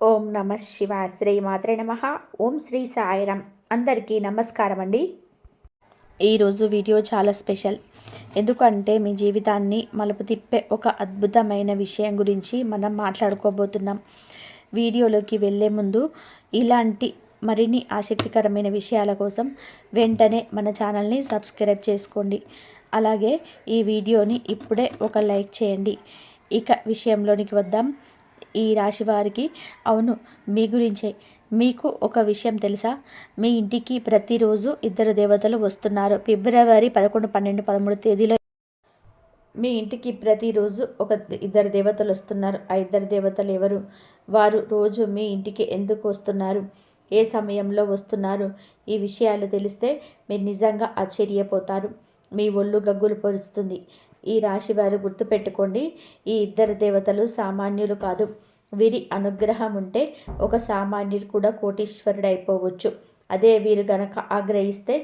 ఓం నమ శివాయ. శ్రీ మాత్రే నమ. ఓం శ్రీ సాయిరామ్. అందరికీ నమస్కారం అండి. ఈరోజు వీడియో చాలా స్పెషల్. ఎందుకంటే మీ జీవితాన్ని మలుపు తిప్పే ఒక అద్భుతమైన విషయం గురించి మనం మాట్లాడుకోబోతున్నాం. వీడియోలోకి వెళ్ళే ముందు ఇలాంటి మరిన్ని ఆసక్తికరమైన విషయాల కోసం వెంటనే మన ఛానల్ని సబ్స్క్రైబ్ చేసుకోండి. అలాగే ఈ వీడియోని ఇప్పుడే ఒక లైక్ చేయండి. ఇక విషయంలోనికి వద్దాం. ఈ రాశి వారికి, అవును, మీ గురించే. మీకు ఒక విషయం తెలుసా? మీ ఇంటికి ప్రతిరోజు ఇద్దరు దేవతలు వస్తున్నారు. ఫిబ్రవరి 11, 12, 13 తేదీలో మీ ఇంటికి ప్రతిరోజు ఇద్దరు దేవతలు వస్తున్నారు. ఆ ఇద్దరు దేవతలు ఎవరు? వారు రోజు మీ ఇంటికి ఎందుకు వస్తున్నారు? ఏ సమయంలో వస్తున్నారు? ఈ విషయాలు తెలిస్తే మీరు నిజంగా ఆశ్చర్యపోతారు. మీ ఒళ్ళు గగ్గులు పొరుస్తుంది. ఈ రాశి వారు గుర్తుపెట్టుకోండి, ఈ ఇద్దరు దేవతలు సామాన్యులు కాదు. వీరి అనుగ్రహం ఉంటే ఒక సామాన్యుడు కూడా కోటీశ్వరుడు అయిపోవచ్చు. అదే వీరు గనక ఆగ్రహిస్తే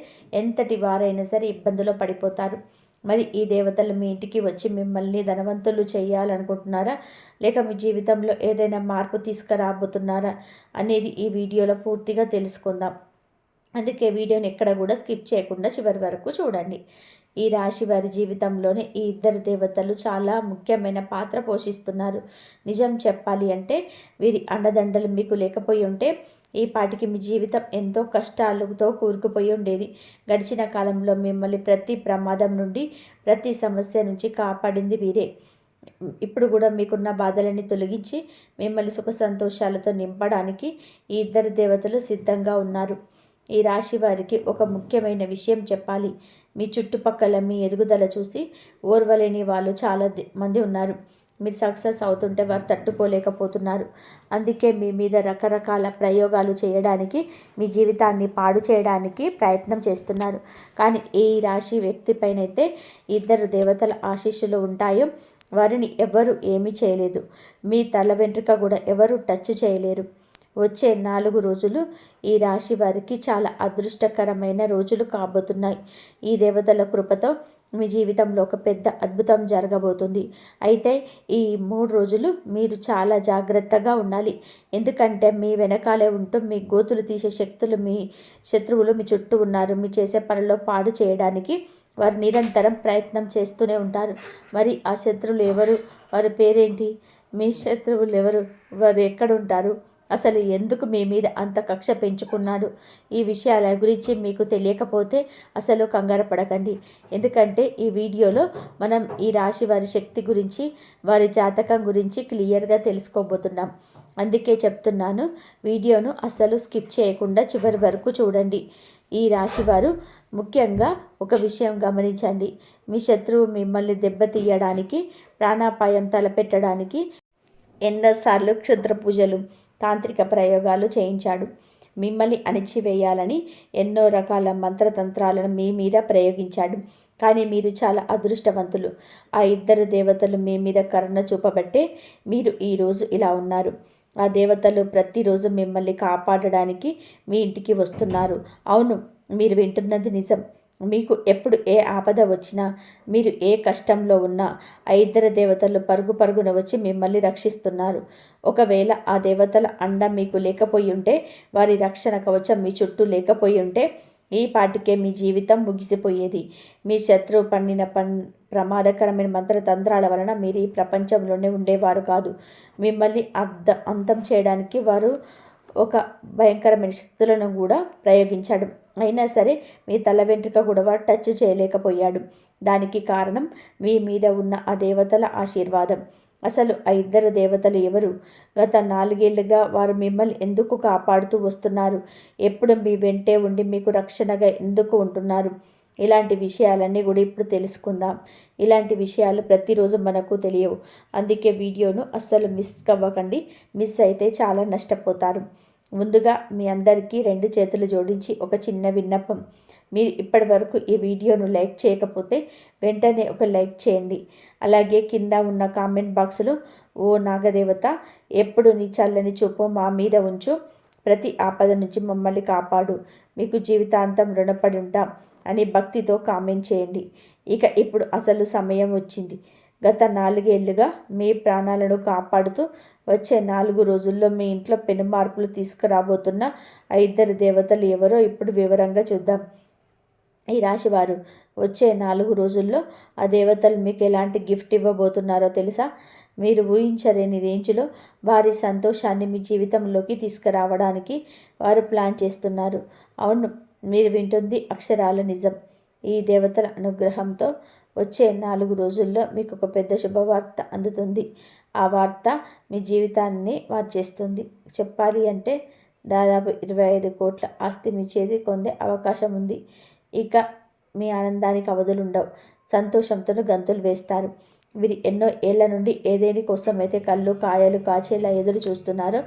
ఎంతటి వారైనా సరే ఇబ్బందులో పడిపోతారు. మరి ఈ దేవతలు మీ ఇంటికి వచ్చి మిమ్మల్ని ధనవంతులు చేయాలనుకుంటున్నారా, లేక మీ జీవితంలో ఏదైనా మార్పు తీసుకురాబోతున్నారా అనేది ఈ వీడియోలో పూర్తిగా తెలుసుకుందాం. అందుకే వీడియోని ఎక్కడ కూడా స్కిప్ చేయకుండా చివరి వరకు చూడండి. ఈ రాశి వారి జీవితంలోనే ఈ ఇద్దరు దేవతలు చాలా ముఖ్యమైన పాత్ర పోషిస్తున్నారు. నిజం చెప్పాలి అంటే వీరి అండదండలు మీకు లేకపోయి ఉంటే ఈ పాటికి మీ జీవితం ఎంతో కష్టాలతో కూరుకుపోయి ఉండేది. గడిచిన కాలంలో మిమ్మల్ని ప్రతి ప్రమాదం నుండి, ప్రతి సమస్య నుంచి కాపాడింది వీరే. ఇప్పుడు కూడా మీకున్న బాధలని తొలగించి మిమ్మల్ని సుఖ సంతోషాలతో నింపడానికి ఈ ఇద్దరు దేవతలు సిద్ధంగా ఉన్నారు. ఈ రాశి వారికి ఒక ముఖ్యమైన విషయం చెప్పాలి. మీ చుట్టుపక్కల మీ ఎదుగుదల చూసి ఓర్వలేని వాళ్ళు చాలా మంది ఉన్నారు. మీరు సక్సెస్ అవుతుంటే వారు తట్టుకోలేకపోతున్నారు. అందుకే మీ మీద రకరకాల ప్రయోగాలు చేయడానికి, మీ జీవితాన్ని పాడు చేయడానికి ప్రయత్నం చేస్తున్నారు. కానీ ఈ రాశి వ్యక్తి పైనైతే ఇద్దరు దేవతల ఆశీస్సులు ఉంటాయో వారిని ఎవరు ఏమీ చేయలేదు. మీ తల వెంట్రుక కూడా ఎవరు టచ్ చేయలేరు. వచ్చే 4 రోజులు ఈ రాశి వారికి చాలా అదృష్టకరమైన రోజులు కాబోతున్నాయి. ఈ దేవతల కృపతో మీ జీవితంలో ఒక పెద్ద అద్భుతం జరగబోతుంది. అయితే ఈ 3 రోజులు మీరు చాలా జాగ్రత్తగా ఉండాలి. ఎందుకంటే మీ వెనకాలే ఉంటూ మీ గోతులు తీసే శత్రువులు మీ చుట్టూ ఉన్నారు. మీ చేసే పనిలో పాడు చేయడానికి వారు నిరంతరం ప్రయత్నం చేస్తూనే ఉంటారు. మరి ఆ శత్రువులు ఎవరు? వారి పేరేంటి? మీ శత్రువులు ఎవరు? వారు ఎక్కడుంటారు? అసలు ఎందుకు మీ మీద అంత కక్ష పెంచుకున్నాడు? ఈ విషయాల గురించి మీకు తెలియకపోతే అసలు కంగారు పడకండి. ఎందుకంటే ఈ వీడియోలో మనం ఈ రాశి వారి శక్తి గురించి, వారి జాతకం గురించి క్లియర్గా తెలుసుకోబోతున్నాం. అందుకే చెప్తున్నాను, వీడియోను అసలు స్కిప్ చేయకుండా చివరి వరకు చూడండి. ఈ రాశివారు ముఖ్యంగా ఒక విషయం గమనించండి. మీ శత్రువు మిమ్మల్ని దెబ్బతీయడానికి, ప్రాణాపాయం తలపెట్టడానికి ఎన్నోసార్లు క్షుద్ర పూజలు, తాంత్రిక ప్రయోగాలు చేయించాడు. మిమ్మల్ని అణిచివేయాలని ఎన్నో రకాల మంత్రతంత్రాలను మీ మీద ప్రయోగించాడు. కానీ మీరు చాలా అదృష్టవంతులు. ఆ ఇద్దరు దేవతలు మీ మీద కరుణ చూపబట్టే మీరు ఈరోజు ఇలా ఉన్నారు. ఆ దేవతలు ప్రతిరోజు మిమ్మల్ని కాపాడడానికి మీ ఇంటికి వస్తున్నారు. అవును, మీరు వింటున్నది నిజం. మీకు ఎప్పుడు ఏ ఆపద వచ్చినా, మీరు ఏ కష్టంలో ఉన్నా ఆ ఇద్దరు దేవతలు పరుగు పరుగున వచ్చి మిమ్మల్ని రక్షిస్తున్నారు. ఒకవేళ ఆ దేవతల అండ మీకు లేకపోయి ఉంటే, వారి రక్షణ కవచం మీ చుట్టూ లేకపోయి ఉంటే ఈ పాటికే మీ జీవితం ముగిసిపోయేది. మీ శత్రువు పండిన ప్రమాదకరమైన మంత్రతంత్రాల వలన మీరు ఈ ప్రపంచంలోనే ఉండేవారు కాదు. మిమ్మల్ని అంతం చేయడానికి వారు ఒక భయంకరమైన శక్తులను కూడా ప్రయోగించాడు. అయినా సరే మీ తల వెంట్రుక కూడా వాడు టచ్ చేయలేకపోయాడు. దానికి కారణం మీ మీద ఉన్న ఆ దేవతల ఆశీర్వాదం. అసలు ఆ ఇద్దరు దేవతలు ఎవరు? గత 4 ఏళ్లుగా వారు మిమ్మల్ని ఎందుకు కాపాడుతూ వస్తున్నారు? ఎప్పుడు మీ వెంటే ఉండి మీకు రక్షణగా ఎందుకు ఉంటున్నారు? ఇలాంటి విషయాలన్నీ కూడా ఇప్పుడు తెలుసుకుందాం. ఇలాంటి విషయాలు ప్రతిరోజు మనకు తెలియవు. అందుకే వీడియోను అస్సలు మిస్ అవ్వకండి. మిస్ అయితే చాలా నష్టపోతారు. ముందుగా మీ అందరికీ 2 చేతులు జోడించి ఒక చిన్న విన్నపం. మీరు ఇప్పటి వరకు ఈ వీడియోను లైక్ చేయకపోతే వెంటనే ఒక లైక్ చేయండి. అలాగే కింద ఉన్న కామెంట్ బాక్స్లో, ఓ నాగదేవత, ఎప్పుడు నీ చల్లని చూపు మా మీద ఉంచు, ప్రతి ఆపద నుంచి మమ్మల్ని కాపాడు, మీకు జీవితాంతం రుణపడి ఉంటాం అని భక్తితో కామెంట్ చేయండి. ఇక ఇప్పుడు అసలు సమయం వచ్చింది. గత 4 ఏళ్లుగా మీ ప్రాణాలను కాపాడుతూ వచ్చే 4 రోజుల్లో మీ ఇంట్లో పెను మార్పులు తీసుకురాబోతున్న ఆ ఇద్దరు దేవతలు ఎవరో ఇప్పుడు వివరంగా చూద్దాం. ఈ రాశివారు వచ్చే 4 రోజుల్లో ఆ దేవతలు మీకు ఎలాంటి గిఫ్ట్ ఇవ్వబోతున్నారో తెలుసా? మీరు ఊహించలేని రేంజ్లో వారి సంతోషాన్ని మీ జీవితంలోకి తీసుకురావడానికి వారు ప్లాన్ చేస్తున్నారు. అవును, మీరు వింటుంది అక్షరాల నిజం. ఈ దేవతల అనుగ్రహంతో వచ్చే 4 రోజుల్లో మీకు ఒక పెద్ద శుభవార్త అందుతుంది. ఆ వార్త మీ జీవితాన్ని మార్చేస్తుంది. చెప్పాలి అంటే దాదాపు 25 కోట్ల ఆస్తి మీ చేతికి పొందే అవకాశం ఉంది. ఇక మీ ఆనందానికి అవధులుండవు. సంతోషంతో గంతులు వేస్తారు. వీరు ఎన్నో ఏళ్ల నుండి ఏదేని కోసమైతే కళ్ళు కాయలు కాచేలా ఎదురు చూస్తున్నారో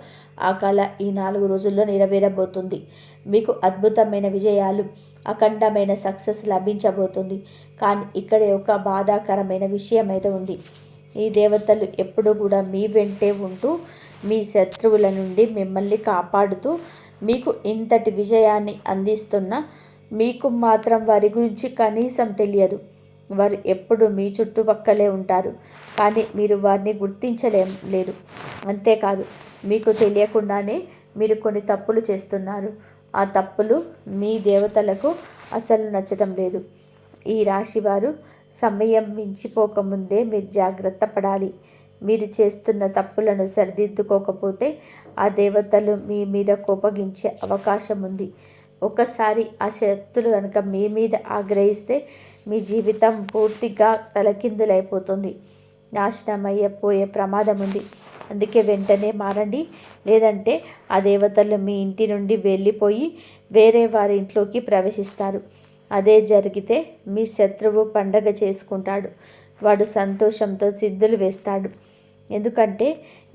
ఆ కళ ఈ 4 రోజుల్లో నెరవేరబోతుంది. మీకు అద్భుతమైన విజయాలు, అఖండమైన సక్సెస్ లభించబోతుంది. కానీ ఇక్కడే ఒక బాధాకరమైన విషయం అయితే ఉంది. ఈ దేవతలు ఎప్పుడూ కూడా మీ వెంటే ఉంటూ మీ శత్రువుల నుండి మిమ్మల్ని కాపాడుతూ మీకు ఇంతటి విజయాన్ని అందిస్తున్న మీకు మాత్రం వారి గురించి కనీసం తెలియదు. వారు ఎప్పుడు మీ చుట్టుపక్కలే ఉంటారు, కానీ మీరు వారిని లేదు. అంతేకాదు, మీకు తెలియకుండానే మీరు కొన్ని తప్పులు చేస్తున్నారు. ఆ తప్పులు మీ దేవతలకు అసలు నచ్చటం లేదు. ఈ రాశివారు సమయం మించిపోకముందే మీరు జాగ్రత్త పడాలి. మీరు చేస్తున్న తప్పులను సరిదిద్దుకోకపోతే ఆ దేవతలు మీ మీద కోపగించే అవకాశం ఉంది. ఒకసారి ఆ శక్తులు కనుక మీ మీద ఆగ్రహిస్తే మీ జీవితం పూర్తిగా తలకిందులైపోతుంది. నాశనమయ్యపోయే ప్రమాదం ఉంది. అందుకే వెంటనే మారండి. లేదంటే ఆ దేవతలు మీ ఇంటి నుండి వెళ్ళిపోయి వేరే వారి ఇంట్లోకి ప్రవేశిస్తారు. అదే జరిగితే మీ శత్రువు పండగ చేసుకుంటాడు. వాడు సంతోషంతో సిద్ధులు వేస్తాడు. ఎందుకంటే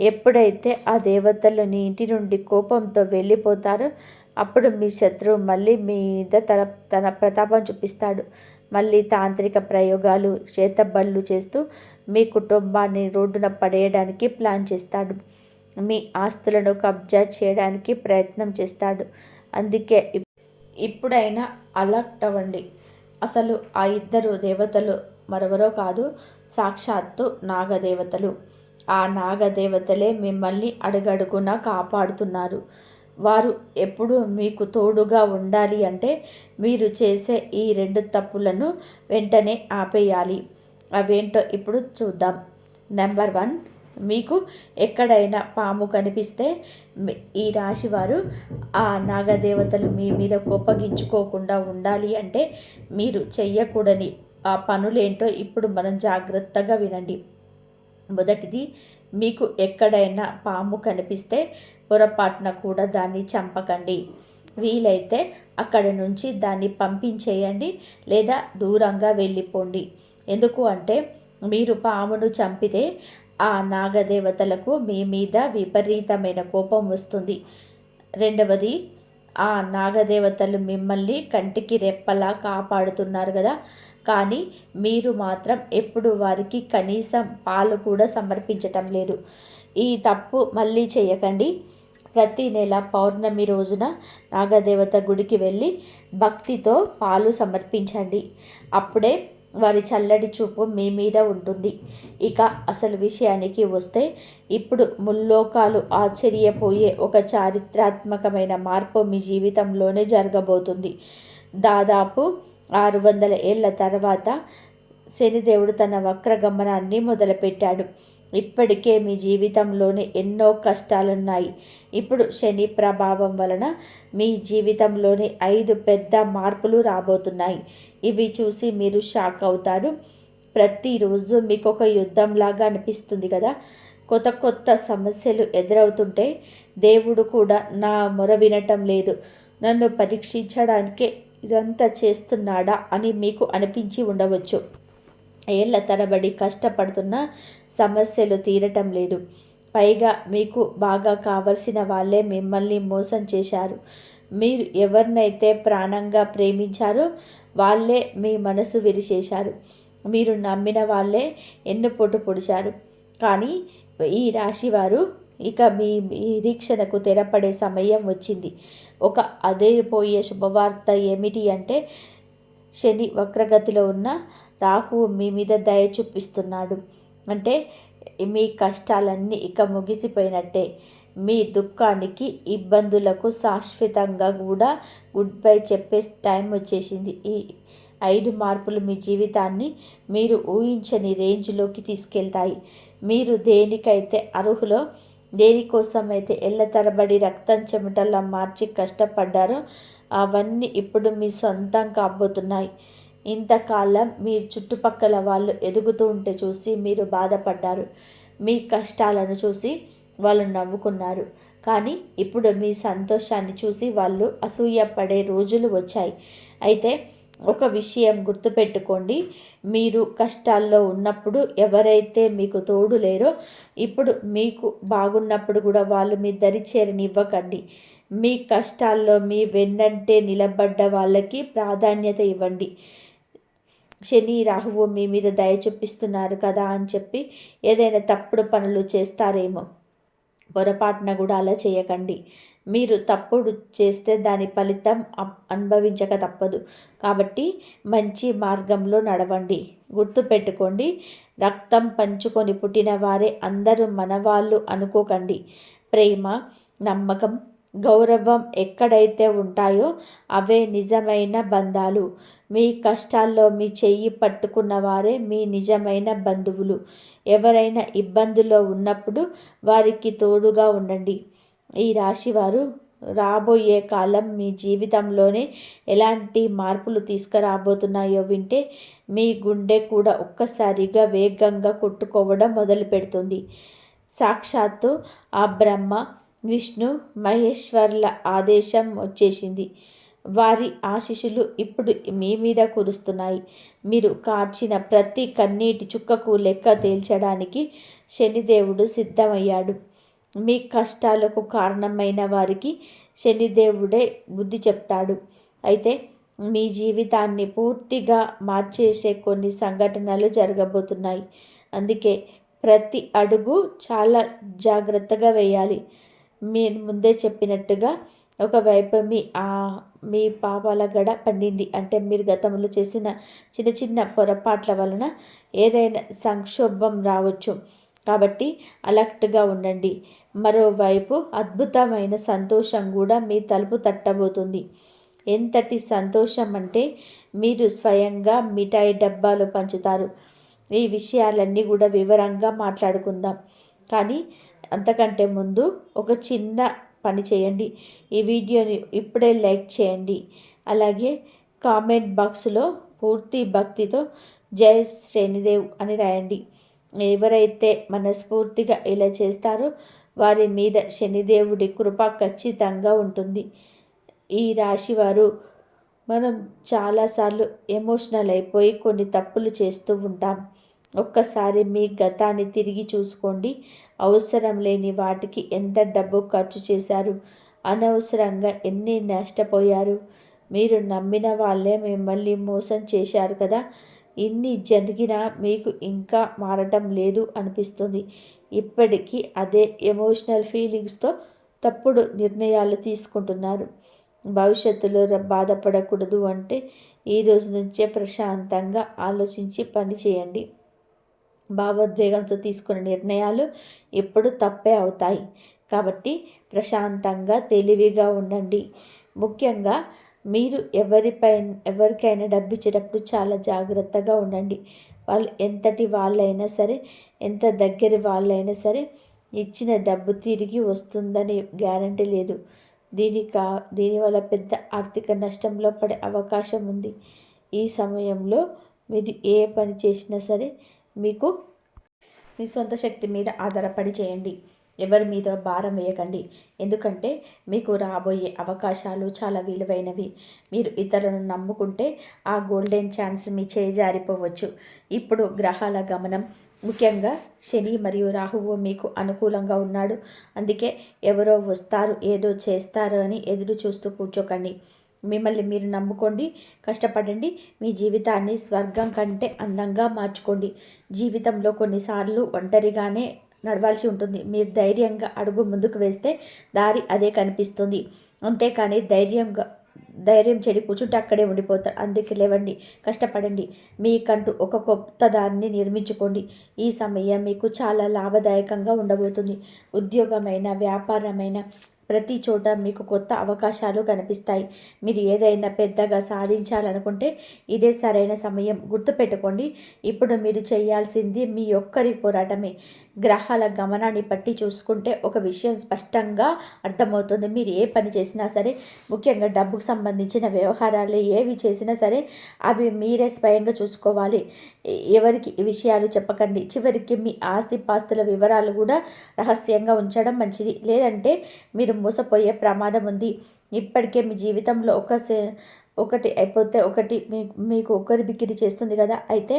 ఎప్పుడైతే ఆ దేవతలు నీ ఇంటి నుండి కోపంతో వెళ్ళిపోతారో అప్పుడు మీ శత్రువు మళ్ళీ మీద తన ప్రతాపం చూపిస్తాడు. మళ్ళీ తాంత్రిక ప్రయోగాలు, చేతబళ్ళు చేస్తూ మీ కుటుంబాన్ని రోడ్డున పడేయడానికి ప్లాన్ చేస్తాడు. మీ ఆస్తులను కబ్జా చేయడానికి ప్రయత్నం చేస్తాడు. అందుకే ఇప్పుడైనా అలర్ట్ అవ్వండి. అసలు ఆ ఇద్దరు దేవతలు మరెవరో కాదు, సాక్షాత్తు నాగదేవతలు. ఆ నాగదేవతలే మిమ్మల్ని అడుగడుగునా కాపాడుతున్నారు. వారు ఎప్పుడు మీకు తోడుగా ఉండాలి అంటే మీరు చేసే ఈ 2 తప్పులను వెంటనే ఆపేయాలి. అవేంటో ఇప్పుడు చూద్దాం. నెంబర్ 1, మీకు ఎక్కడైనా పాము కనిపిస్తే ఈ రాశివారు ఆ నాగదేవతలు మీ మీద కోపగించుకోకుండా ఉండాలి అంటే మీరు చెయ్యకూడని ఆ పనులేంటో ఇప్పుడు మనం జాగ్రత్తగా వినండి. మొదటిది, మీకు ఎక్కడైనా పాము కనిపిస్తే పొరపాటున కూడా దాన్ని చంపకండి. వీలైతే అక్కడి నుంచి దాన్ని పంపించేయండి లేదా దూరంగా వెళ్ళిపోండి. ఎందుకు అంటే మీరు పామును చంపితే ఆ నాగదేవతలకు మీ మీద విపరీతమైన కోపం వస్తుంది. రెండవది, ఆ నాగదేవతలు మిమ్మల్ని కంటికి రెప్పలా కాపాడుతున్నారు కదా, కానీ మీరు మాత్రం ఎప్పుడు వారికి కనీసం పాలు కూడా సమర్పించటం లేదు. ఈ తప్పు మళ్ళీ చేయకండి. ప్రతి నెల పౌర్ణమి రోజున నాగదేవత గుడికి వెళ్ళి భక్తితో పాలు సమర్పించండి. అప్పుడే వారి చల్లటి చూపు మీ మీద ఉంటుంది. ఇక అసలు విషయానికి వస్తే ఇప్పుడు ముల్లోకాలు ఆశ్చర్యపోయే ఒక చారిత్రాత్మకమైన మార్పు మీ జీవితంలోనే జరగబోతుంది. దాదాపు 600 ఏళ్ల తర్వాత శనిదేవుడు తన వక్రగమనాన్ని మొదలుపెట్టాడు. ఇప్పటికే మీ జీవితంలోనే ఎన్నో కష్టాలున్నాయి. ఇప్పుడు శని ప్రభావం వలన మీ జీవితంలోని 5 పెద్ద మార్పులు రాబోతున్నాయి. ఇవి చూసి మీరు షాక్ అవుతారు. ప్రతిరోజు మీకు ఒక యుద్ధంలాగా అనిపిస్తుంది కదా. కొత్త కొత్త సమస్యలు ఎదురవుతుంటే దేవుడు కూడా నా మొర వినటం లేదు, నన్ను పరీక్షించడానికే ఇదంతా చేస్తున్నాడా అని మీకు అనిపించి ఉండవచ్చు. ఏళ్ల తరబడి కష్టపడుతున్న సమస్యలు తీరటం లేదు. పైగా మీకు బాగా కావలసిన వాళ్ళే మిమ్మల్ని మోసం చేశారు. మీరు ఎవరినైతే ప్రాణంగా ప్రేమించారో వాళ్ళే మీ మనసు విరిచేశారు. మీరు నమ్మిన వాళ్ళే ఎన్నుపోటు పొడిచారు. కానీ ఈ రాశివారు ఇక మీ నిరీక్షణకు తెరపడే సమయం వచ్చింది. ఒక అదిరిపోయే శుభవార్త ఏమిటి అంటే శని వక్రగతిలో ఉన్న రాహువు మీ మీద దయ చూపిస్తున్నాడు. అంటే మీ కష్టాలన్నీ ఇక ముగిసిపోయినట్టే. మీ దుఃఖానికి, ఇబ్బందులకు శాశ్వతంగా కూడా గుడ్ బై చెప్పే టైం వచ్చేసింది. ఈ 5 మార్పులు మీ జీవితాన్ని మీరు ఊహించని రేంజ్లోకి తీసుకెళ్తాయి. మీరు దేనికైతే అర్హులో, దేనికోసమైతే ఏళ్ల తరబడి రక్తం చెమటలా మార్చి కష్టపడ్డారో అవన్నీ ఇప్పుడు మీ సొంతం కాబోతున్నాయి. ఇంతకాలం మీ చుట్టుపక్కల వాళ్ళు ఎదుగుతూ ఉంటే చూసి మీరు బాధపడ్డారు. మీ కష్టాలను చూసి వాళ్ళు నవ్వుకున్నారు. కానీ ఇప్పుడు మీ సంతోషాన్ని చూసి వాళ్ళు అసూయపడే రోజులు వచ్చాయి. అయితే ఒక విషయం గుర్తుపెట్టుకోండి, మీరు కష్టాల్లో ఉన్నప్పుడు ఎవరైతే మీకు తోడు లేరో ఇప్పుడు మీకు బాగున్నప్పుడు కూడా వాళ్ళు మీ దరి చేరనివ్వకండి. మీ కష్టాల్లో మీ వెన్నంటే నిలబడ్డ వాళ్ళకి ప్రాధాన్యత ఇవ్వండి. శని రాహువు మీ మీద దయ చూపిస్తున్నారు కదా అని చెప్పి ఏదైనా తప్పుడు పనులు చేస్తారేమో, పొరపాటున కూడా అలా చేయకండి. మీరు తప్పుడు చేస్తే దాని ఫలితం అనుభవించక తప్పదు. కాబట్టి మంచి మార్గంలో నడవండి. గుర్తుపెట్టుకోండి, రక్తం పంచుకొని పుట్టిన వారే అందరూ మనవాళ్ళు అనుకోకండి. ప్రేమ, నమ్మకం, గౌరవం ఎక్కడైతే ఉంటాయో అవే నిజమైన బంధాలు. మీ కష్టాల్లో మీ చెయ్యి పట్టుకున్న వారే మీ నిజమైన బంధువులు. ఎవరైనా ఇబ్బందుల్లో ఉన్నప్పుడు వారికి తోడుగా ఉండండి. ఈ రాశివారు రాబోయే కాలం మీ జీవితంలోనే ఎలాంటి మార్పులు తీసుకురాబోతున్నాయో వింటే మీ గుండె కూడా ఒక్కసారిగా వేగంగా కొట్టుకోవడం మొదలు పెడుతుంది. సాక్షాత్తు ఆ బ్రహ్మ, విష్ణు, మహేశ్వర్ల ఆదేశం వచ్చేసింది. వారి ఆశీస్సులు ఇప్పుడు మీ మీద కురుస్తున్నాయి. మీరు కార్చిన ప్రతి కన్నీటి చుక్కకు లెక్క తేల్చడానికి శనిదేవుడు సిద్ధమయ్యాడు. మీ కష్టాలకు కారణమైన వారికి శనిదేవుడే బుద్ధి చెప్తాడు. అయితే మీ జీవితాన్ని పూర్తిగా మార్చేసే కొన్ని సంఘటనలు జరగబోతున్నాయి. అందుకే ప్రతి అడుగు చాలా జాగ్రత్తగా వేయాలి. మీరు ముందే చెప్పినట్టుగా ఒకవైపు మీ పాపాల గడ పండింది అంటే మీరు గతంలో చేసిన చిన్న చిన్న పొరపాట్ల వలన ఏదైనా సంక్షోభం రావచ్చు. కాబట్టి అలర్ట్గా ఉండండి. మరోవైపు అద్భుతమైన సంతోషం కూడా మీ తలుపు తట్టబోతుంది. ఎంతటి సంతోషం అంటే మీరు స్వయంగా మిఠాయి డబ్బాలు పంచుతారు. ఈ విషయాలన్నీ కూడా వివరంగా మాట్లాడుకుందాం. కానీ అంతకంటే ముందు ఒక చిన్న పని చేయండి. ఈ వీడియోని ఇప్పుడే లైక్ చేయండి. అలాగే కామెంట్ బాక్స్లో పూర్తి భక్తితో జై శనిదేవ్ అని రాయండి. ఎవరైతే మనస్ఫూర్తిగా ఇలా చేస్తారో వారి మీద శనిదేవుడి కృప ఖచ్చితంగా ఉంటుంది. ఈ రాశివారు మనం చాలాసార్లు ఎమోషనల్ అయిపోయి కొన్ని తప్పులు చేస్తూ ఉంటాం. ఒక్కసారి మీ గతాన్ని తిరిగి చూసుకోండి. అవసరం లేని వాటికి ఎంత డబ్బు ఖర్చు చేశారు, అనవసరంగా ఎన్ని నష్టపోయారు. మీరు నమ్మిన వాళ్ళే మిమ్మల్ని మోసం చేశారు కదా. ఇన్ని జరిగినా మీకు ఇంకా మారటం లేదు అనిపిస్తుంది. ఇప్పటికీ అదే ఎమోషనల్ ఫీలింగ్స్తో తప్పుడు నిర్ణయాలు తీసుకుంటున్నారు. భవిష్యత్తులో బాధపడకూడదు అంటే ఈ రోజు నుంచే ప్రశాంతంగా ఆలోచించి పని చేయండి. భావోద్వేగంతో తీసుకున్న నిర్ణయాలు ఎప్పుడు తప్పే అవుతాయి. కాబట్టి ప్రశాంతంగా తెలివిగా ఉండండి. ముఖ్యంగా మీరు ఎవరికైనా డబ్బు ఇచ్చేటప్పుడు చాలా జాగ్రత్తగా ఉండండి. వాళ్ళు ఎంతటి వాళ్ళైనా సరే, ఎంత దగ్గర వాళ్ళైనా సరే ఇచ్చిన డబ్బు తిరిగి వస్తుందని గ్యారంటీ లేదు. దీనివల్ల పెద్ద ఆర్థిక నష్టంలో పడే అవకాశం ఉంది. ఈ సమయంలో మీరు ఏ పని చేసినా సరే మీకు మీ సొంత శక్తి మీద ఆధారపడి చేయండి. ఎవరి మీద భారం వేయకండి. ఎందుకంటే మీకు రాబోయే అవకాశాలు చాలా విలువైనవి. మీరు ఇతరులను నమ్ముకుంటే ఆ గోల్డెన్ ఛాన్స్ మీ చేయి జారిపోవచ్చు. ఇప్పుడు గ్రహాల గమనం, ముఖ్యంగా శని మరియు రాహువు మీకు అనుకూలంగా ఉన్నాడు. అందుకే ఎవరో వస్తారు, ఏదో చేస్తారు అని ఎదురు చూస్తూ కూర్చోకండి. మిమ్మల్ని మీరు నమ్ముకోండి, కష్టపడండి. మీ జీవితాన్ని స్వర్గం కంటే అందంగా మార్చుకోండి. జీవితంలో కొన్నిసార్లు ఒంటరిగానే నడవాల్సి ఉంటుంది. మీరు ధైర్యంగా అడుగు ముందుకు వేస్తే దారి అదే కనిపిస్తుంది. అంతేకాని ధైర్యంగా ధైర్యం చెడి కూర్చుంటే అక్కడే ఉండిపోతారు. అందుకే లేవండి, కష్టపడండి, మీకంటూ ఒక కొత్త దాన్ని నిర్మించుకోండి. ఈ సమయం మీకు చాలా లాభదాయకంగా ఉండబోతుంది. ఉద్యోగమైన, వ్యాపారమైన ప్రతి చోట మీకు కొత్త అవకాశాలు కనిపిస్తాయి. మీరు ఏదైనా పెద్దగా సాధించాలనుకుంటే ఇదే సరైన సమయం. గుర్తుపెట్టుకోండి, ఇప్పుడు మీరు చేయాల్సింది మీ ఒక్కరి పోరాటమే. గ్రహాల గమనాన్ని బట్టి చూసుకుంటే ఒక విషయం స్పష్టంగా అర్థమవుతుంది. మీరు ఏ పని చేసినా సరే, ముఖ్యంగా డబ్బుకు సంబంధించిన వ్యవహారాలు ఏవి చేసినా సరే అవి మీరే స్వయంగా చూసుకోవాలి. ఎవరికి ఈ విషయాలు చెప్పకండి. చివరికి మీ ఆస్తిపాస్తుల వివరాలు కూడా రహస్యంగా ఉంచడం మంచిది. లేదంటే మీరు మోసపోయే ప్రమాదం ఉంది. ఇప్పటికే మీ జీవితంలో ఒకటి అయిపోతే ఒకటి మీకు ఒకరి బిక్కిరి చేస్తుంది కదా. అయితే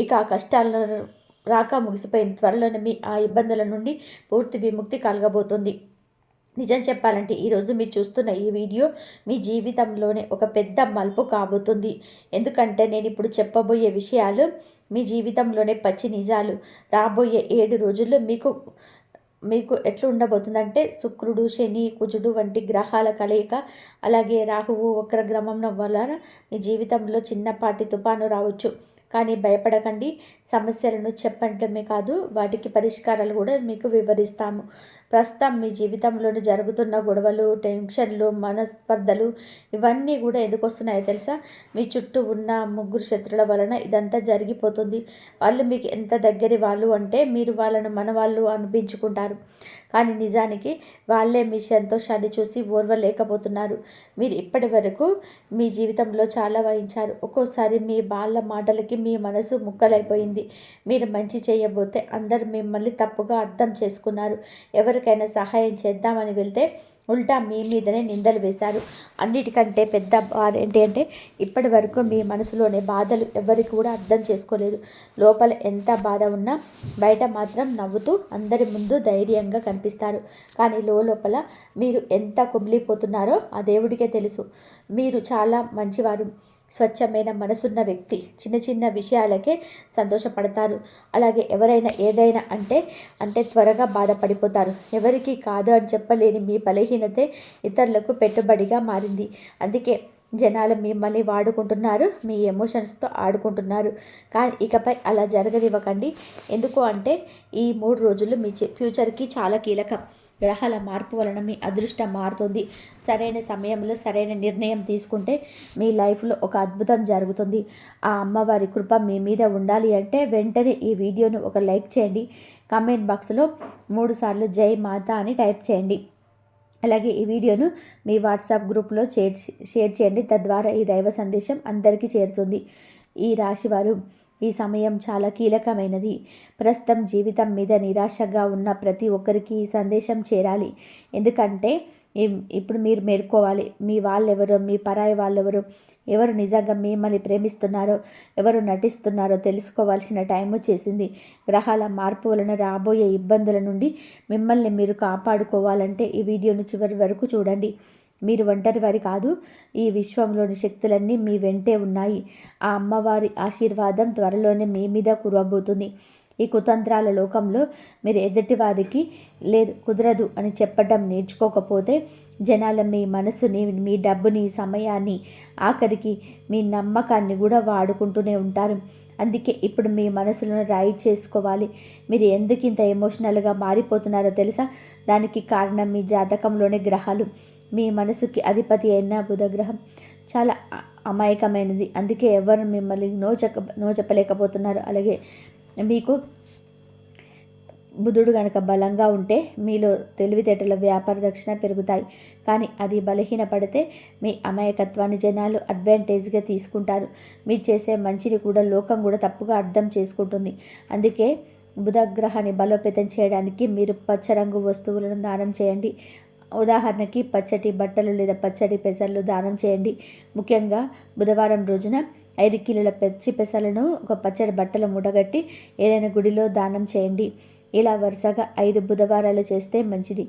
ఇక ఆ కష్టాలను రాక ముగిసిపోయింది. త్వరలోనే మీ ఆ ఇబ్బందుల నుండి పూర్తి విముక్తి కలగబోతుంది. నిజం చెప్పాలంటే ఈరోజు మీరు చూస్తున్న ఈ వీడియో మీ జీవితంలోనే ఒక పెద్ద మలుపు కాబోతుంది. ఎందుకంటే నేను ఇప్పుడు చెప్పబోయే విషయాలు మీ జీవితంలోనే పచ్చి నిజాలు. రాబోయే 7 రోజుల్లో మీకు మీకు ఎట్లా ఉండబోతుందంటే శుక్రుడు, శని, కుజుడు వంటి గ్రహాల కలయిక, అలాగే రాహువు వక్రగ్రమం వలన మీ జీవితంలో చిన్నపాటి తుఫాను రావచ్చు. కానీ భయపడకండి. సమస్యలను చెప్పడమే కాదు, వాటికి పరిష్కారాలు కూడా మీకు వివరిస్తాము. ప్రస్తుతం మీ జీవితంలోని జరుగుతున్న గొడవలు, టెన్షన్లు, మనస్పర్ధలు ఇవన్నీ కూడా ఎందుకు వస్తున్నాయో తెలుసా? మీ చుట్టూ ఉన్న 3 శత్రుల వలన ఇదంతా జరిగిపోతుంది. వాళ్ళు మీకు ఎంత దగ్గరి వాళ్ళు అంటే మీరు వాళ్ళను మన వాళ్ళు అనిపించుకుంటారు. కానీ నిజానికి వాళ్ళే మీ సంతోషాన్ని చూసి ఓర్వలేకపోతున్నారు. మీరు ఇప్పటి వరకు మీ జీవితంలో చాలా వహించారు. ఒక్కోసారి మీ వాళ్ళ మాటలకి మీ మనసు ముక్కలైపోయింది. మీరు మంచి చేయబోతే అందరు మిమ్మల్ని తప్పుగా అర్థం చేసుకున్నారు. ఎవరికైనా సహాయం చేద్దామని వెళ్తే ఉల్టా మీ మీదనే నిందలు వేశారు. అన్నిటికంటే పెద్ద బాధ ఏంటి అంటే ఇప్పటి వరకు మీ మనసులోని బాధలు ఎవరికి కూడా అర్థం చేసుకోలేదు. లోపల ఎంత బాధ ఉన్నా బయట మాత్రం నవ్వుతూ అందరి ముందు ధైర్యంగా కనిపిస్తారు. కానీ లోపల మీరు ఎంత కుమిలిపోతున్నారో ఆ దేవుడికే తెలుసు. మీరు చాలా మంచివారు, స్వచ్ఛమైన మనసున్న వ్యక్తి. చిన్న చిన్న విషయాలకే సంతోషపడతారు. అలాగే ఎవరైనా ఏదైనా అంటే త్వరగా బాధపడిపోతారు. ఎవరికి కాదు అని చెప్పలేని మీ బలహీనతే ఇతరులకు పెట్టుబడిగా మారింది. అందుకే జనాలు మిమ్మల్ని వాడుకుంటున్నారు, మీ ఎమోషన్స్తో ఆడుకుంటున్నారు. కానీ ఇకపై అలా జరగనివ్వకండి. ఎందుకు అంటే ఈ 3 రోజులు మీ ఫ్యూచర్కి చాలా కీలకం. గ్రహాల మార్పు వలన మీ అదృష్టం మారుతుంది. సరైన సమయంలో సరైన నిర్ణయం తీసుకుంటే మీ లైఫ్లో ఒక అద్భుతం జరుగుతుంది. ఆ అమ్మవారి కృప మీ మీద ఉండాలి అంటే వెంటనే ఈ వీడియోను ఒక లైక్ చేయండి. కామెంట్ బాక్స్లో 3 సార్లు జై మాత అని టైప్ చేయండి. అలాగే ఈ వీడియోను మీ వాట్సాప్ గ్రూప్లో షేర్ చేయండి. తద్వారా ఈ దైవ సందేశం అందరికీ చేరుతుంది. ఈ రాశివారు ఈ సమయం చాలా కీలకమైనది. ప్రస్తుతం జీవితం మీద నిరాశగా ఉన్న ప్రతి ఒక్కరికి ఈ సందేశం చేరాలి. ఎందుకంటే ఇప్పుడు మీరు మేల్కోవాలి. మీ వాళ్ళెవరో, మీ పరాయి వాళ్ళెవరో, ఎవరు నిజంగా మిమ్మల్ని ప్రేమిస్తున్నారో, ఎవరు నటిస్తున్నారో తెలుసుకోవాల్సిన టైం వచ్చేసింది. గ్రహాల మార్పు వలన రాబోయే ఇబ్బందుల నుండి మిమ్మల్ని మీరు కాపాడుకోవాలంటే ఈ వీడియోను చివరి వరకు చూడండి. మీరు ఒంటరి వారి కాదు. ఈ విశ్వంలోని శక్తులన్నీ మీ వెంటే ఉన్నాయి. ఆ అమ్మవారి ఆశీర్వాదం త్వరలోనే మీ మీద కురవబోతుంది. ఈ కుతంత్రాల లోకంలో మీరు ఎదుటి వారికి లేదు, కుదరదు అని చెప్పడం నేర్చుకోకపోతే జనాల మీ మనసుని, మీ డబ్బుని, సమయాన్ని, ఆఖరికి మీ నమ్మకాన్ని కూడా వాడుకుంటూనే ఉంటారు. అందుకే ఇప్పుడు మీ మనసులను రాయి చేసుకోవాలి. మీరు ఎందుకు ఇంత ఎమోషనల్గా మారిపోతున్నారో తెలుసా? దానికి కారణం మీ జాతకంలోని గ్రహాలు. మీ మనసుకి అధిపతి అయిన బుధగ్రహం చాలా అమాయకమైనది. అందుకే ఎవరు మిమ్మల్ని నో చెప్పలేకపోతున్నారు. అలాగే మీకు బుధుడు కనుక బలంగా ఉంటే మీలో తెలివితేటల వ్యాపార దక్షిణ పెరుగుతాయి. కానీ అది బలహీనపడితే మీ అమాయకత్వాన్ని జనాలు అడ్వాంటేజ్గా తీసుకుంటారు. మీరు చేసే మంచిని కూడా లోకం కూడా తప్పుగా అర్థం చేసుకుంటుంది. అందుకే బుధగ్రహాన్ని బలోపేతం చేయడానికి మీరు పచ్చరంగు వస్తువులను దానం చేయండి. ఉదాహరణకి పచ్చటి బట్టలు లేదా పచ్చడి పెసర్లు దానం చేయండి. ముఖ్యంగా బుధవారం రోజున 5 కిలోల పచ్చి పెసలను ఒక పచ్చడి బట్టలు మూటగట్టి ఏదైనా గుడిలో దానం చేయండి. ఇలా వరుసగా 5 బుధవారాలు చేస్తే మంచిది.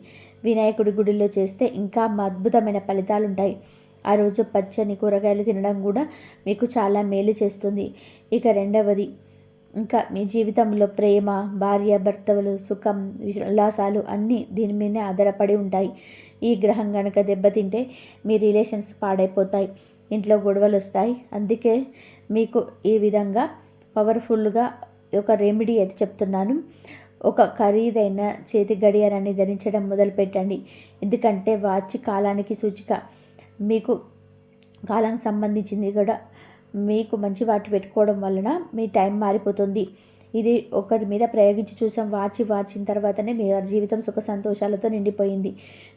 వినాయకుడి గుడిలో చేస్తే ఇంకా అద్భుతమైన ఫలితాలు ఉంటాయి. ఆ రోజు పచ్చని కూరగాయలు తినడం కూడా మీకు చాలా మేలు చేస్తుంది. ఇక రెండవది, ఇంకా మీ జీవితంలో ప్రేమ, భార్యాభర్తలు, సుఖం, ఉల్లాసాలు అన్నీ దీని మీదనే ఆధారపడి ఉంటాయి. ఈ గ్రహం కనుక దెబ్బతింటే మీ రిలేషన్స్ పాడైపోతాయి, ఇంట్లో గొడవలు వస్తాయి. అందుకే మీకు ఈ విధంగా పవర్ఫుల్గా ఒక రెమెడీ అయితే చెప్తున్నాను. ఒక ఖరీదైన చేతి గడియారాన్ని ధరించడం మొదలుపెట్టండి. ఎందుకంటే వాచ్ కాలానికి సూచిక. మీకు కాలానికి సంబంధించింది కూడా మీకు మంచి వాటి పెట్టుకోవడం వలన మీ టైం మారిపోతుంది. ఇది ఒకరి మీద ప్రయోగించి చూసాం. వాచిన తర్వాతనే మీ జీవితం సుఖ సంతోషాలతో నిండిపోయింది.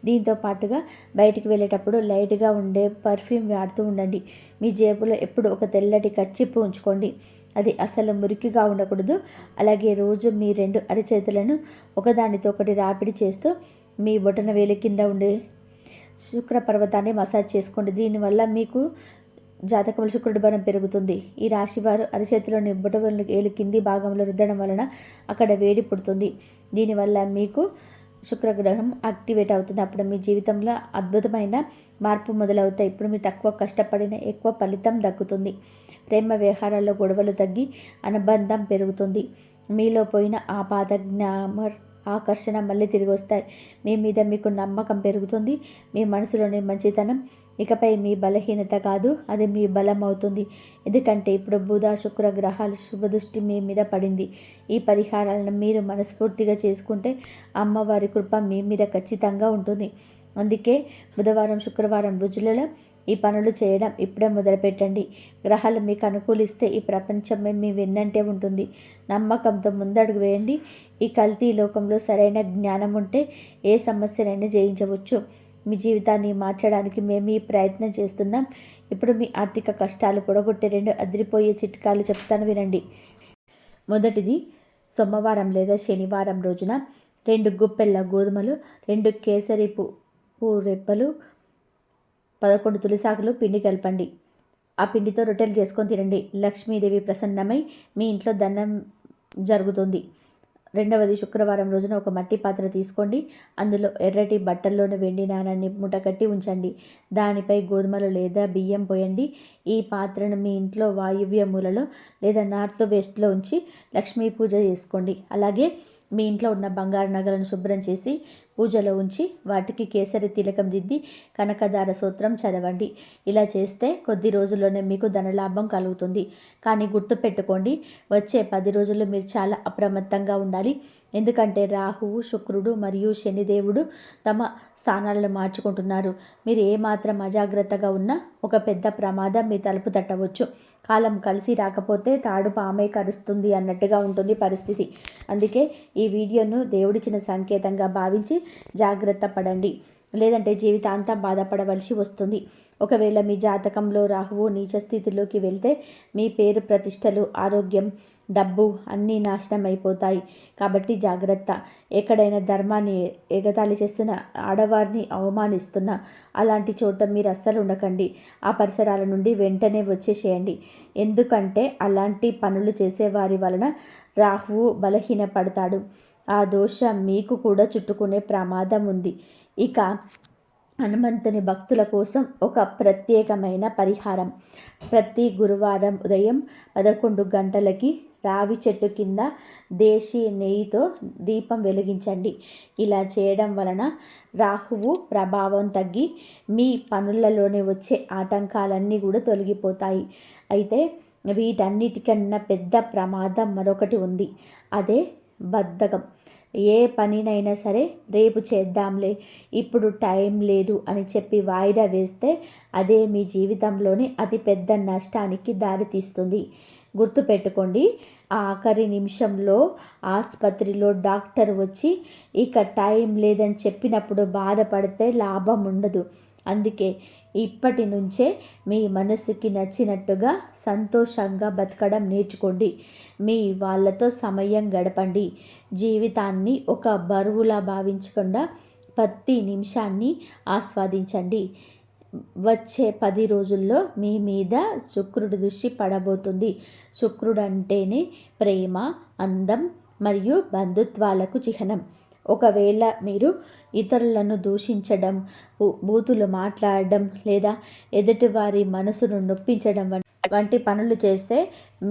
దీంతో పాటుగా బయటికి వెళ్ళేటప్పుడు లైట్గా ఉండే పర్ఫ్యూమ్ వాడుతూ ఉండండి. మీ జేబులో ఎప్పుడు ఒక తెల్లటి కర్చీపు ఉంచుకోండి. అది అసలు మురికిగా ఉండకూడదు. అలాగే రోజు మీ 2 అరచేతులను ఒకదానితో ఒకటి రాపిడి చేస్తూ మీ బొటన వేలి కింద ఉండే శుక్ర పర్వతాన్ని మసాజ్ చేసుకోండి. దీనివల్ల మీకు జాతకంలో శుక్రుడి బలం పెరుగుతుంది. ఈ రాశివారు అరచేతిలోని బొటన వేలు కింది భాగంలో రుద్దడం వలన అక్కడ వేడి పుడుతుంది. దీనివల్ల మీకు శుక్రగ్రహం యాక్టివేట్ అవుతుంది. అప్పుడు మీ జీవితంలో అద్భుతమైన మార్పు మొదలవుతాయి. ఇప్పుడు మీరు తక్కువ కష్టపడిన ఎక్కువ ఫలితం దక్కుతుంది. ప్రేమ వ్యవహారాల్లో గొడవలు తగ్గి అనుబంధం పెరుగుతుంది. మీలో పోయిన ఆ పాత గ్లామర్, ఆకర్షణ మళ్ళీ తిరిగి వస్తాయి. మీ మీద మీకు నమ్మకం పెరుగుతుంది. మీ మనసులోని మంచితనం ఇకపై మీ బలహీనత కాదు, అది మీ బలం అవుతుంది. ఎందుకంటే ఇప్పుడు బుధ, శుక్ర గ్రహాలు శుభదృష్టి మీ మీద పడింది. ఈ పరిహారాలను మీరు మనస్ఫూర్తిగా చేసుకుంటే అమ్మవారి కృప మీ మీద ఖచ్చితంగా ఉంటుంది. అందుకే బుధవారం, శుక్రవారం రోజులలో ఈ పనులు చేయడం ఇప్పుడే మొదలుపెట్టండి. గ్రహాలు మీకు అనుకూలిస్తే ఈ ప్రపంచమే మీ వెన్నంటే ఉంటుంది. నమ్మకంతో ముందడుగు వేయండి. ఈ కల్తీ లోకంలో సరైన జ్ఞానం ఉంటే ఏ సమస్యనైనా జయించవచ్చు. మీ జీవితాన్ని మార్చడానికి మేము ఈ ప్రయత్నం చేస్తున్నాం. ఇప్పుడు మీ ఆర్థిక కష్టాలు పొడగొట్టే 2 అదిరిపోయే చిట్కాలు చెప్తాను, వినండి. మొదటిది, సోమవారం లేదా శనివారం రోజున 2 గుప్పెళ్ళ గోధుమలు, 2 కేసరి పువ్వు రెబ్బలు, 11 తులసాకులు పిండి కలపండి. ఆ పిండితో రొట్టెలు చేసుకొని తినండి. లక్ష్మీదేవి ప్రసన్నమై మీ ఇంట్లో ధనం జరుగుతుంది. రెండవది, శుక్రవారం రోజున ఒక మట్టి పాత్ర తీసుకోండి. అందులో ఎర్రటి బట్టల్లోని వెండి నాణాన్ని మూటకట్టి ఉంచండి. దానిపై గోధుమలు లేదా బియ్యం పోయండి. ఈ పాత్రను మీ ఇంట్లో వాయువ్య మూలలో లేదా నార్త్ వెస్ట్లో ఉంచి లక్ష్మీ పూజ చేసుకోండి. అలాగే మీ ఇంట్లో ఉన్న బంగారు నగలను శుభ్రం చేసి పూజలో ఉంచి వాటికి కేసరి తిలకం దిద్ది కనకదార సూత్రం చదవండి. ఇలా చేస్తే కొద్ది రోజుల్లోనే మీకు ధనలాభం కలుగుతుంది. కానీ గుర్తుపెట్టుకోండి, వచ్చే 10 రోజులు మీరు చాలా అప్రమత్తంగా ఉండాలి. ఎందుకంటే రాహువు, శుక్రుడు మరియు శనిదేవుడు తమ స్థానాలను మార్చుకుంటున్నారు. మీరు ఏమాత్రం అజాగ్రత్తగా ఉన్నా ఒక పెద్ద ప్రమాదం మీ తలుపు తట్టవచ్చు. కాలం కలిసి రాకపోతే తాడు పామై కరుస్తుంది అన్నట్టుగా ఉంటుంది పరిస్థితి. అందుకే ఈ వీడియోను దేవుడిచ్చిన సంకేతంగా భావించి జాగ్రత్త పడండి. లేదంటే జీవితాంతం బాధపడవలసి వస్తుంది. ఒకవేళ మీ జాతకంలో రాహువు నీచ స్థితిలోకి వెళ్తే మీ పేరు ప్రతిష్టలు, ఆరోగ్యం, డబ్బు అన్నీ నాశనం అయిపోతాయి. కాబట్టి జాగ్రత్త. ఎక్కడైనా ధర్మాన్ని ఎగతాళి చేస్తున్న, ఆడవారిని అవమానిస్తున్న అలాంటి చోట మీరు అస్సలు ఉండకండి. ఆ పరిసరాల నుండి వెంటనే వచ్చేసేయండి. ఎందుకంటే అలాంటి పనులు చేసేవారి వలన రాహువు బలహీనపడతాడు. ఆ దోషం మీకు కూడా చుట్టుకునే ప్రమాదం ఉంది. ఇక హనుమంతుని భక్తుల కోసం ఒక ప్రత్యేకమైన పరిహారం. ప్రతి గురువారం ఉదయం 11 గంటలకి రావి చెట్టు కింద దేశీ నెయ్యితో దీపం వెలిగించండి. ఇలా చేయడం వలన రాహువు ప్రభావం తగ్గి మీ పనులలోనే వచ్చే ఆటంకాలన్నీ కూడా తొలగిపోతాయి. అయితే వీటన్నిటికన్నా పెద్ద ప్రమాదం మరొకటి ఉంది. అదే బద్ధకం. ఏ పనినైనా సరే రేపు చేద్దాంలే, ఇప్పుడు టైం లేదు అని చెప్పి వాయిదా వేస్తే అదే మీ జీవితంలోని అతిపెద్ద నష్టానికి దారితీస్తుంది. గుర్తుపెట్టుకోండి, ఆఖరి నిమిషంలో ఆసుపత్రిలో డాక్టర్ వచ్చి ఇక టైం లేదని చెప్పినప్పుడు బాధపడితే లాభం ఉండదు. అందుకే ఇప్పటి నుంచే మీ మనసుకి నచ్చినట్టుగా సంతోషంగా బతకడం నేర్చుకోండి. మీ వాళ్ళతో సమయం గడపండి. జీవితాన్ని ఒక బరువులా భావించకుండా ప్రతి నిమిషాన్ని ఆస్వాదించండి. వచ్చే 10 రోజుల్లో మీ మీద శుక్రుడి దృష్టి పడబోతుంది. శుక్రుడు అంటేనే ప్రేమ, అందం మరియు బంధుత్వాలకు చిహ్నం. ఒకవేళ మీరు ఇతరులను దూషించడం, బూతులు మాట్లాడడం లేదా ఎదుటివారి మనసును నొప్పించడం వంటి పనులు చేస్తే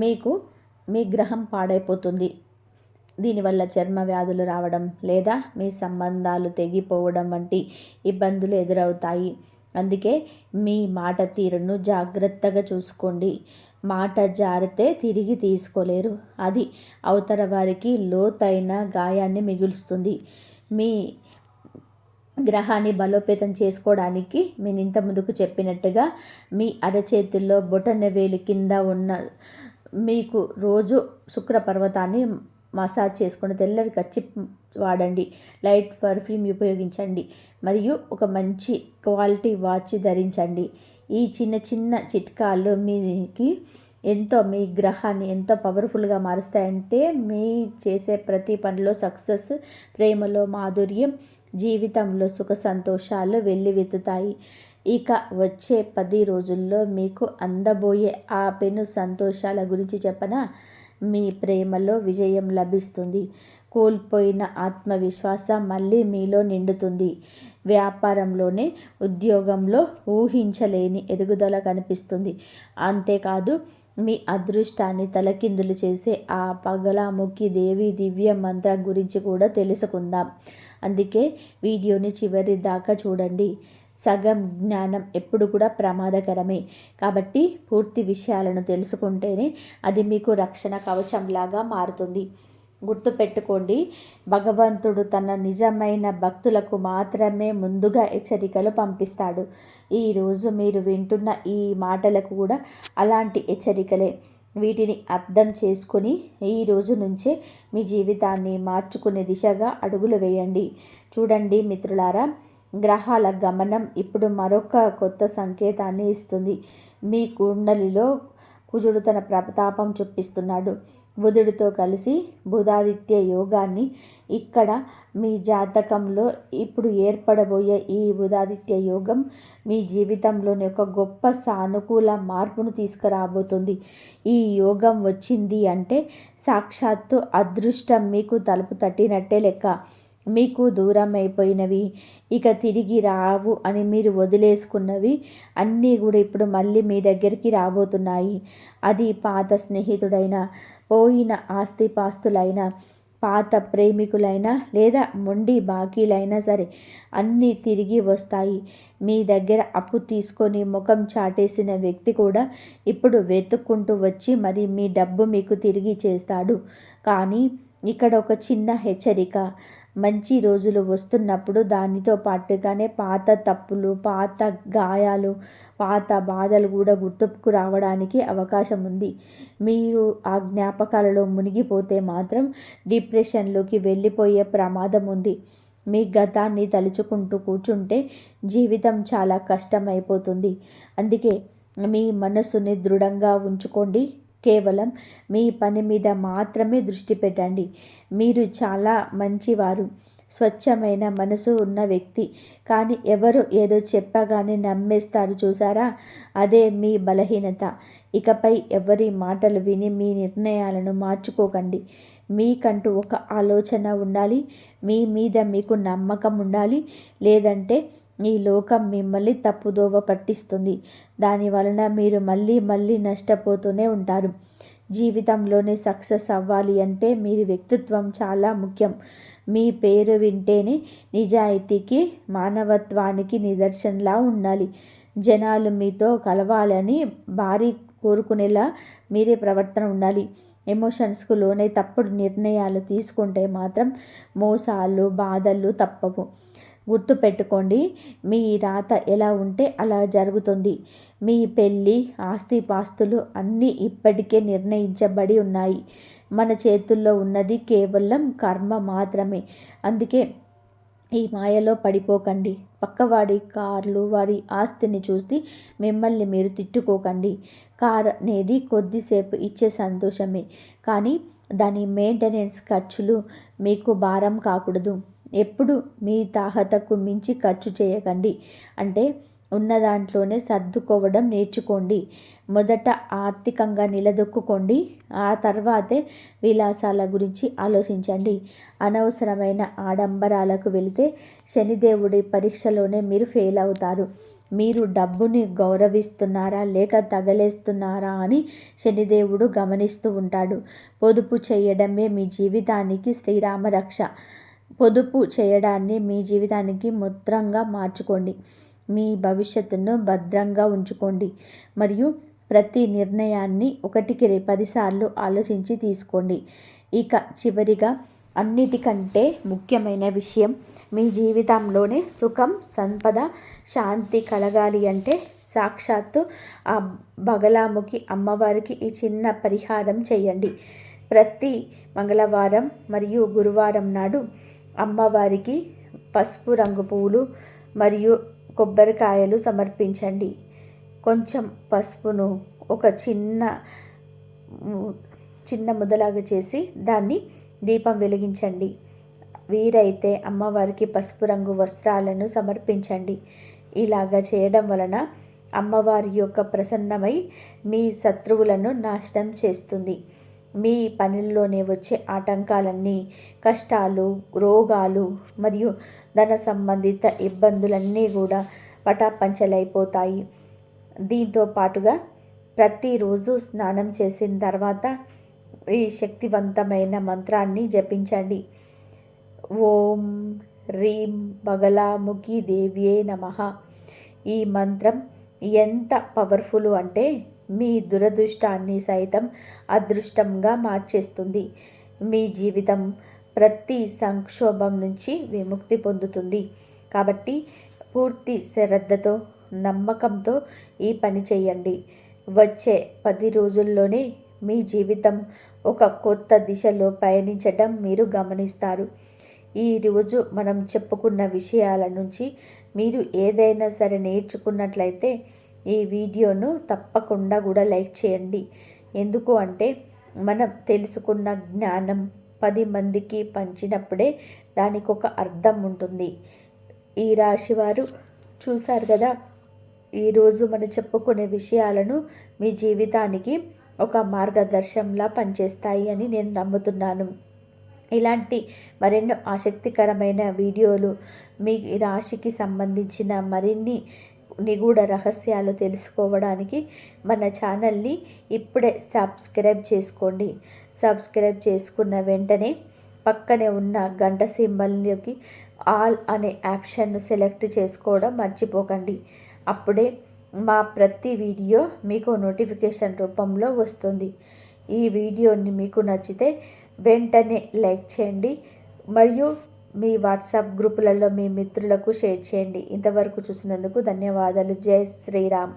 మీకు మీ గ్రహం పాడైపోతుంది. దీనివల్ల చర్మ వ్యాధులు రావడం లేదా మీ సంబంధాలు తెగిపోవడం వంటి ఇబ్బందులు ఎదురవుతాయి. అందుకే మీ మాట తీరును జాగ్రత్తగా చూసుకోండి. మాట జారితే తిరిగి తీసుకోలేరు. అది అవతల వారికి లోతైన గాయాన్ని మిగులుస్తుంది. మీ గ్రహాన్ని బలోపేతం చేసుకోవడానికి నేను ఇంత ముందుకు చెప్పినట్టుగా మీ అరచేతుల్లో బొటనవేలు కింద ఉన్న మీకు రోజు శుక్ర పర్వతాన్ని మసాజ్ చేసుకుని తెల్లటి కర్చీఫ్ వాడండి. లైట్ పర్ఫ్యూమ్ ఉపయోగించండి. మరియు ఒక మంచి క్వాలిటీ వాచ్ ధరించండి. ఈ చిన్న చిన్న చిట్కాలు మీకు ఎంతో మీ గ్రహాన్ని ఎంతో పవర్ఫుల్గా మారుస్తాయంటే మీ చేసే ప్రతి పనిలో సక్సెస్, ప్రేమలో మాధుర్యం, జీవితంలో సుఖ సంతోషాలు వెల్లివెత్తుతాయి. ఇక వచ్చే 10 రోజుల్లో మీకు అందబోయే ఆ పెను సంతోషాల గురించి చెప్పనా? మీ ప్రేమలో విజయం లభిస్తుంది. కోల్పోయిన ఆత్మవిశ్వాసం మళ్ళీ మీలో నిండుతుంది. వ్యాపారంలోనే ఉద్యోగంలో ఊహించలేని ఎదుగుదల కనిపిస్తుంది. అంతేకాదు మీ అదృష్టాన్ని తలకిందులు చేసే ఆ పగలాముఖి దేవి దివ్య మంత్రం గురించి కూడా తెలుసుకుందాం. అందుకే వీడియోని చివరి దాకా చూడండి. సగం జ్ఞానం ఎప్పుడు కూడా ప్రమాదకరమే. కాబట్టి పూర్తి విషయాలను తెలుసుకుంటేనే అది మీకు రక్షణ కవచంలాగా మారుతుంది. గుర్తుపెట్టుకోండి, భగవంతుడు తన నిజమైన భక్తులకు మాత్రమే ముందుగా హెచ్చరికలు పంపిస్తాడు. ఈరోజు మీరు వింటున్న ఈ మాటలకు కూడా అలాంటి హెచ్చరికలే. వీటిని అర్థం చేసుకుని ఈ రోజు నుంచే మీ జీవితాన్ని మార్చుకునే దిశగా అడుగులు వేయండి. చూడండి మిత్రులారా, గ్రహాల గమనం ఇప్పుడు మరొక కొత్త సంకేతాన్ని ఇస్తుంది. మీ కుండలిలో కుజుడు తన ప్రతాపం చూపిస్తున్నాడు. బుధుడితో కలిసి బుధాదిత్య యోగాన్ని ఇక్కడ మీ జాతకంలో ఇప్పుడు ఏర్పడబోయే ఈ బుధాదిత్య యోగం మీ జీవితంలోని ఒక గొప్ప సానుకూల మార్పును తీసుకురాబోతుంది. ఈ యోగం వచ్చింది అంటే సాక్షాత్తు అదృష్టం మీకు తలుపు తట్టినట్టే లెక్క. మీకు దూరం అయిపోయినవి, ఇక తిరిగి రావు అని మీరు వదిలేసుకున్నవి అన్నీ కూడా ఇప్పుడు మళ్ళీ మీ దగ్గరికి రాబోతున్నాయి. అది పాత స్నేహితుడైనా, పోయిన ఆస్తిపాస్తులైనా, పాత ప్రేమికులైనా లేదా మొండి బాకీలైనా సరే అన్నీ తిరిగి వస్తాయి. మీ దగ్గర అప్పు తీసుకొని ముఖం చాటేసిన వ్యక్తి కూడా ఇప్పుడు వెతుక్కుంటూ వచ్చి మరి మీ డబ్బు మీకు తిరిగి చేస్తాడు. కానీ ఇక్కడ ఒక చిన్న హెచ్చరిక. మంచి రోజులు వస్తున్నప్పుడు దానితో పాటుగానే పాత తప్పులు, పాత గాయాలు, పాత బాధలు కూడా గుర్తుకు రావడానికి అవకాశం ఉంది. మీరు ఆ జ్ఞాపకాలలో మునిగిపోతే మాత్రం డిప్రెషన్లోకి వెళ్ళిపోయే ప్రమాదం ఉంది. మీ గతాన్ని తలుచుకుంటూ కూర్చుంటే జీవితం చాలా కష్టమైపోతుంది. అందుకే మీ మనసుని దృఢంగా ఉంచుకోండి. కేవలం మీ పని మీద మాత్రమే దృష్టి పెట్టండి. మీరు చాలా మంచివారు, స్వచ్ఛమైన మనసు ఉన్న వ్యక్తి. కానీ ఎవరు ఏదో చెప్పగానే నమ్మేస్తారు చూసారా, అదే మీ బలహీనత. ఇకపై ఎవరి మాటలు విని మీ నిర్ణయాలను మార్చుకోకండి. మీకంటూ ఒక ఆలోచన ఉండాలి. మీ మీద మీకు నమ్మకం ఉండాలి. లేదంటే ఈ లోకం మిమ్మల్ని తప్పుదోవ పట్టిస్తుంది. దాని వలన మీరు మళ్ళీ మళ్ళీ నష్టపోతూనే ఉంటారు. జీవితంలోనే సక్సెస్ అవ్వాలి అంటే మీ వ్యక్తిత్వం చాలా ముఖ్యం. మీ పేరు వింటేనే నిజాయితీకి, మానవత్వానికి నిదర్శనలా ఉండాలి. జనాలు మీతో కలవాలని భారీ కోరుకునేలా మీరే ప్రవర్తన ఉండాలి. ఎమోషన్స్కు లోనై తప్పుడు నిర్ణయాలు తీసుకుంటే మాత్రం మోసాలు, బాధలు తప్పవు. గుర్తుపెట్టుకోండి, మీ రాత ఎలా ఉంటే అలా జరుగుతుంది. మీ పెళ్ళి, ఆస్తిపాస్తులు అన్నీ ఇప్పటికే నిర్ణయించబడి ఉన్నాయి. మన చేతుల్లో ఉన్నది కేవలం కర్మ మాత్రమే. అందుకే ఈ మాయలో పడిపోకండి. పక్కవాడి కార్లు, వాడి ఆస్తిని చూసి మిమ్మల్ని మీరు తిట్టుకోకండి. కార్ అనేది కొద్దిసేపు ఇచ్చే సంతోషమే, కానీ దాని మెయింటెనెన్స్ ఖర్చులు మీకు భారం కాకూడదు. ఎప్పుడు మీ తాహతకు మించి ఖర్చు చేయకండి. అంటే ఉన్న దాంట్లోనే సర్దుకోవడం నేర్చుకోండి. మొదట ఆర్థికంగా నిలదొక్కుకోండి. ఆ తర్వాతే విలాసాల గురించి ఆలోచించండి. అనవసరమైన ఆడంబరాలకు వెళితే శనిదేవుడి పరీక్షలోనే మీరు ఫెయిల్ అవుతారు. మీరు డబ్బుని గౌరవిస్తున్నారా లేక తగలేస్తున్నారా అని శనిదేవుడు గమనిస్తూ ఉంటాడు. పొదుపు చేయడమే మీ జీవితానికి శ్రీరామ రక్ష. పొదుపు చేయడాన్ని మీ జీవితానికి ముద్రంగా మార్చుకోండి. మీ భవిష్యత్తును భద్రంగా ఉంచుకోండి. మరియు ప్రతి నిర్ణయాన్ని 1కి 10 సార్లు ఆలోచించి తీసుకోండి. ఇక చివరిగా అన్నిటికంటే ముఖ్యమైన విషయం, మీ జీవితంలోనే సుఖం, సంపద, శాంతి కలగాలి అంటే సాక్షాత్తు ఆ బగలాముఖి అమ్మవారికి ఈ చిన్న పరిహారం చేయండి. ప్రతి మంగళవారం మరియు గురువారం నాడు అమ్మవారికి పసుపు రంగు పువ్వులు మరియు కొబ్బరికాయలు సమర్పించండి. కొంచెం పసుపును ఒక చిన్న ముద్దలాగా చేసి దాన్ని దీపం వెలిగించండి. వీరైతే అమ్మవారికి పసుపు రంగు వస్త్రాలను సమర్పించండి. ఇలాగా చేయడం వలన అమ్మవారి యొక్క ప్రసన్నమై మీ శత్రువులను నాశనం చేస్తుంది. మీ పనుల్లోనే వచ్చే ఆటంకాలన్నీ, కష్టాలు, రోగాలు మరియు ధన సంబంధిత ఇబ్బందులన్నీ కూడా పటాపంచలైపోతాయి. దీంతో పాటుగా ప్రతిరోజు స్నానం చేసిన తర్వాత ఈ శక్తివంతమైన మంత్రాన్ని జపించండి. ఓం హ్రీం బగలాముఖి దేవ్యే నమః. ఈ మంత్రం ఎంత పవర్ఫుల్ అంటే మీ దురదృష్టాన్ని సైతం అదృష్టంగా మార్చేస్తుంది. మీ జీవితం ప్రతి సంక్షోభం నుంచి విముక్తి పొందుతుంది. కాబట్టి పూర్తి శ్రద్ధతో, నమ్మకంతో ఈ పని చేయండి. వచ్చే 10 రోజుల్లోనే మీ జీవితం ఒక కొత్త దిశలో పయనించడం మీరు గమనిస్తారు. ఈరోజు మనం చెప్పుకున్న విషయాల నుంచి మీరు ఏదైనా సరే నేర్చుకున్నట్లయితే ఈ వీడియోను తప్పకుండా కూడా లైక్ చేయండి. ఎందుకు అంటే మనం తెలుసుకున్న జ్ఞానం 10 మందికి పంచినప్పుడే దానికి ఒక అర్థం ఉంటుంది. ఈ రాశివారు చూశారు కదా, ఈరోజు మనం చెప్పుకునే విషయాలను మీ జీవితానికి ఒక మార్గదర్శంలా పనిచేస్తాయి అని నేను నమ్ముతున్నాను. ఇలాంటి మరెన్నో ఆసక్తికరమైన వీడియోలు, మీ రాశికి సంబంధించిన మరిన్ని నిగూఢ రహస్యాలు తెలుసుకోవడానికి మన ఛానల్ని ఇప్పుడే సబ్స్క్రైబ్ చేసుకోండి. సబ్స్క్రైబ్ చేసుకున్న వెంటనే పక్కనే ఉన్న గంట సింబల్లోకి ఆల్ అనే ఆప్షన్ను సెలెక్ట్ చేసుకోవడం మర్చిపోకండి. అప్పుడే మా ప్రతి వీడియో మీకు నోటిఫికేషన్ రూపంలో వస్తుంది. ఈ వీడియోని మీకు నచ్చితే వెంటనే లైక్ చేయండి మరియు మీ వాట్సాప్ గ్రూపులలో మీ మిత్రులకు షేర్ చేయండి. ఇంతవరకు చూసినందుకు ధన్యవాదాలు. జై శ్రీరామ్.